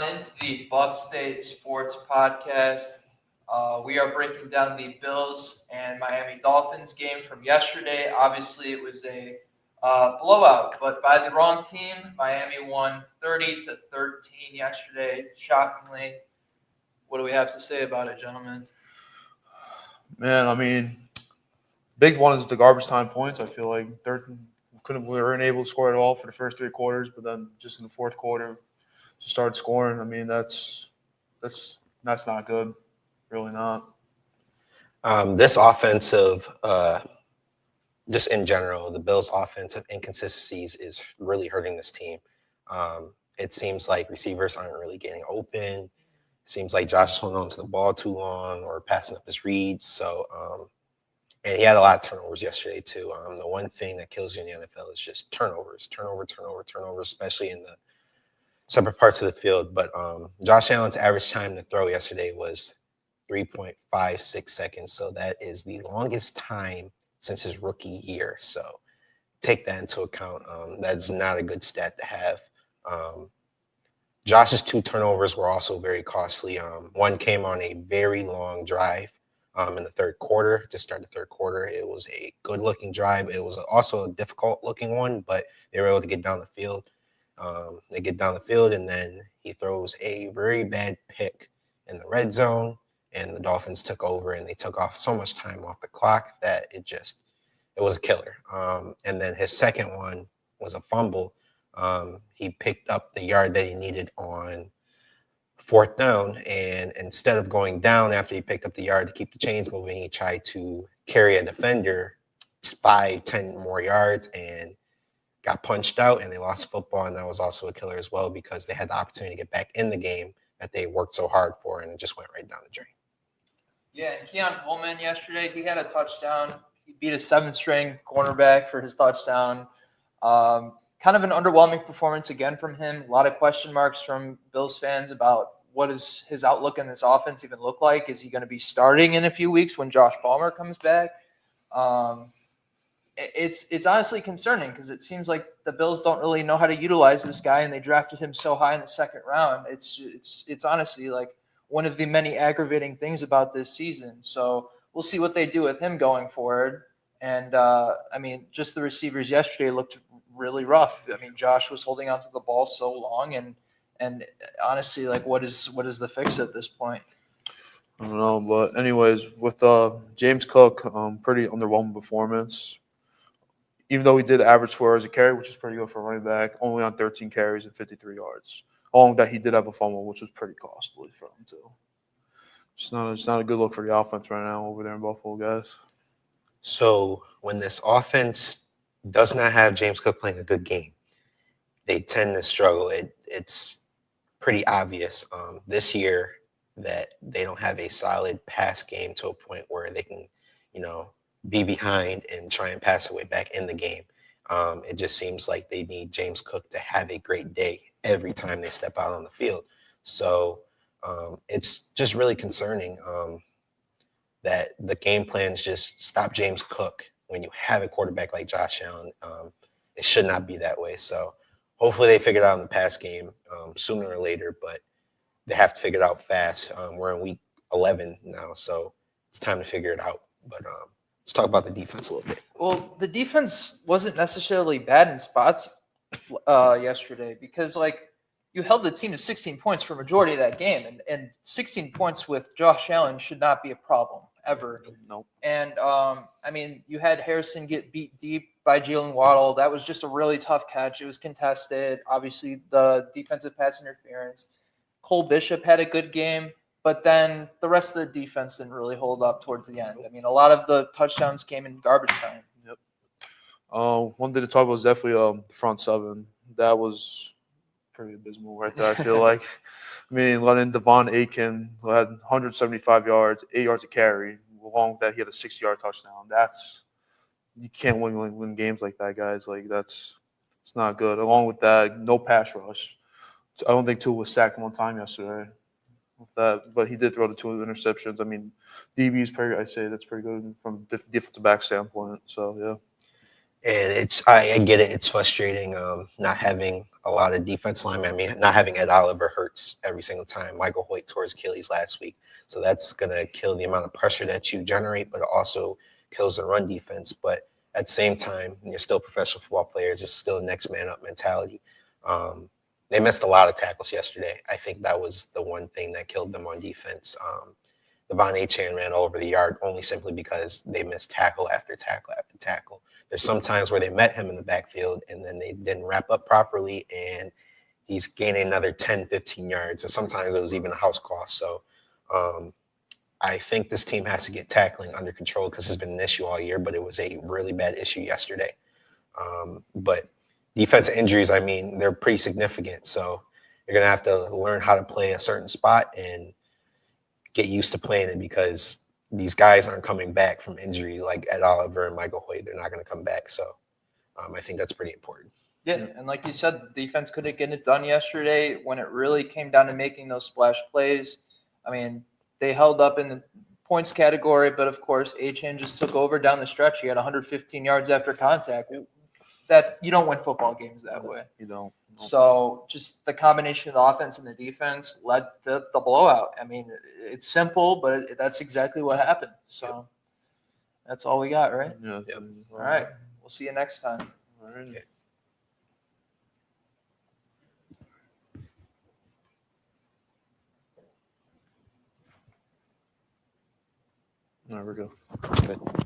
into the Buff State Sports Podcast. We are breaking down the Bills and Miami Dolphins game from yesterday. Obviously, it was a blowout, but by the wrong team. Miami won 30-13 yesterday, shockingly. What do we have to say about it, gentlemen? Man, I mean, big one is the garbage time points. I feel like we weren't able to score at all for the first three quarters, but then just in the fourth quarter, just started scoring. I mean, that's not good, really not. This offensive, just in general, the Bills' offensive inconsistencies is really hurting this team. It seems like receivers aren't really getting open. It seems like Josh is holding on to the ball too long or passing up his reads. So, and he had a lot of turnovers yesterday too. The one thing that kills you in the NFL is just turnovers, especially in the separate parts of the field. But Josh Allen's average time to throw yesterday was 3.56 seconds. So that is the longest time since his rookie year. So take that into account. That's not a good stat to have. Josh's two turnovers were also very costly. One came on a very long drive in the third quarter, to start the third quarter. It was a good-looking drive. It was also a difficult-looking one, but they were able to get down the field. They get down the field, and then he throws a very bad pick in the red zone, and the Dolphins took over, and they took off so much time off the clock that it was a killer. And then his second one was a fumble. He picked up the yard that he needed on fourth down, and instead of going down after he picked up the yard to keep the chains moving, he tried to carry a defender 5-10 more yards and got punched out, and they lost football. And that was also a killer as well, because they had the opportunity to get back in the game that they worked so hard for, and it just went right down the drain. Yeah, and Keon Coleman yesterday, he had a touchdown. He beat a seventh-string cornerback for his touchdown. Kind of an underwhelming performance again from him. A lot of question marks from Bills fans about what does his outlook in this offense even look like? Is he going to be starting in a few weeks when Josh Palmer comes back? It's honestly concerning, because it seems like the Bills don't really know how to utilize this guy, and they drafted him so high in the second round. It's honestly like one of the many aggravating things about this season. So we'll see what they do with him going forward. And I mean, just the receivers yesterday looked really rough. I mean, Josh was holding onto the ball so long, and honestly, like, what is the fix at this point? I don't know, but anyways, with James Cook, pretty underwhelming performance. Even though he did average 4 yards a carry, which is pretty good for a running back, only on 13 carries and 53 yards. Along with that, he did have a fumble, which was pretty costly for him too. It's not a good look for the offense right now over there in Buffalo, guys. So when this offense does not have James Cook playing a good game, they tend to struggle. It's pretty obvious this year that they don't have a solid pass game to a point where they can, be behind and try and pass their way back in the game. It just seems like they need James Cook to have a great day every time they step out on the field. So it's just really concerning that the game plans just stop James Cook when you have a quarterback like Josh Allen. It should not be that way. So hopefully they figure it out in the pass game sooner or later, but they have to figure it out fast. We're in week 11 now, so it's time to figure it out. But let's talk about the defense a little bit. Well, the defense wasn't necessarily bad in spots yesterday, because, like, you held the team to 16 points for a majority of that game, and 16 points with Josh Allen should not be a problem ever. Nope. And I mean, you had Harrison get beat deep by Jalen Waddle. That was just a really tough catch. It was contested. Obviously, the defensive pass interference. Cole Bishop had a good game, but then the rest of the defense didn't really hold up towards the end. I mean, a lot of the touchdowns came in garbage time. Yep. One thing to talk about was definitely the front seven. That was pretty abysmal right there, I feel like. I mean, letting Devon Aiken, who had 175 yards, 8 yards a carry. Along with that, he had a 60-yard touchdown. You can't win games like that, guys. Like, it's not good. Along with that, no pass rush. I don't think Tua was sacked one time yesterday with that, but he did throw the 2 interceptions. I mean, DB's I'd say that's pretty good from defensive back standpoint. So, yeah. And I get it. It's frustrating not having a lot of defense linemen. I mean, not having Ed Oliver hurts every single time. Michael Hoyt tore his Achilles last week. So that's going to kill the amount of pressure that you generate, but it also kills the run defense. But at the same time, you're still professional football players. It's still next man up mentality. They missed a lot of tackles yesterday. I think that was the one thing that killed them on defense. Devon Achane ran over the yard only simply because they missed tackle after tackle after tackle. There's some times where they met him in the backfield and then they didn't wrap up properly and he's gaining another 10, 15 yards. And sometimes it was even a house call. So I think this team has to get tackling under control because it's been an issue all year, but it was a really bad issue yesterday. But defensive injuries, I mean, they're pretty significant. So you're going to have to learn how to play a certain spot and get used to playing it because these guys aren't coming back from injury like Ed Oliver and Michael Hoyt. They're not going to come back. So I think that's pretty important. Yeah, and like you said, the defense couldn't get it done yesterday when it really came down to making those splash plays. I mean, they held up in the points category, but of course, Achane just took over down the stretch. He had 115 yards after contact. That you don't win football games that way. You don't. So just the combination of the offense and the defense led to the blowout. I mean, it's simple, but that's exactly what happened. So that's all we got, right? Yeah. Yep. All right. We'll see you next time. All right. Okay. There we go. Good.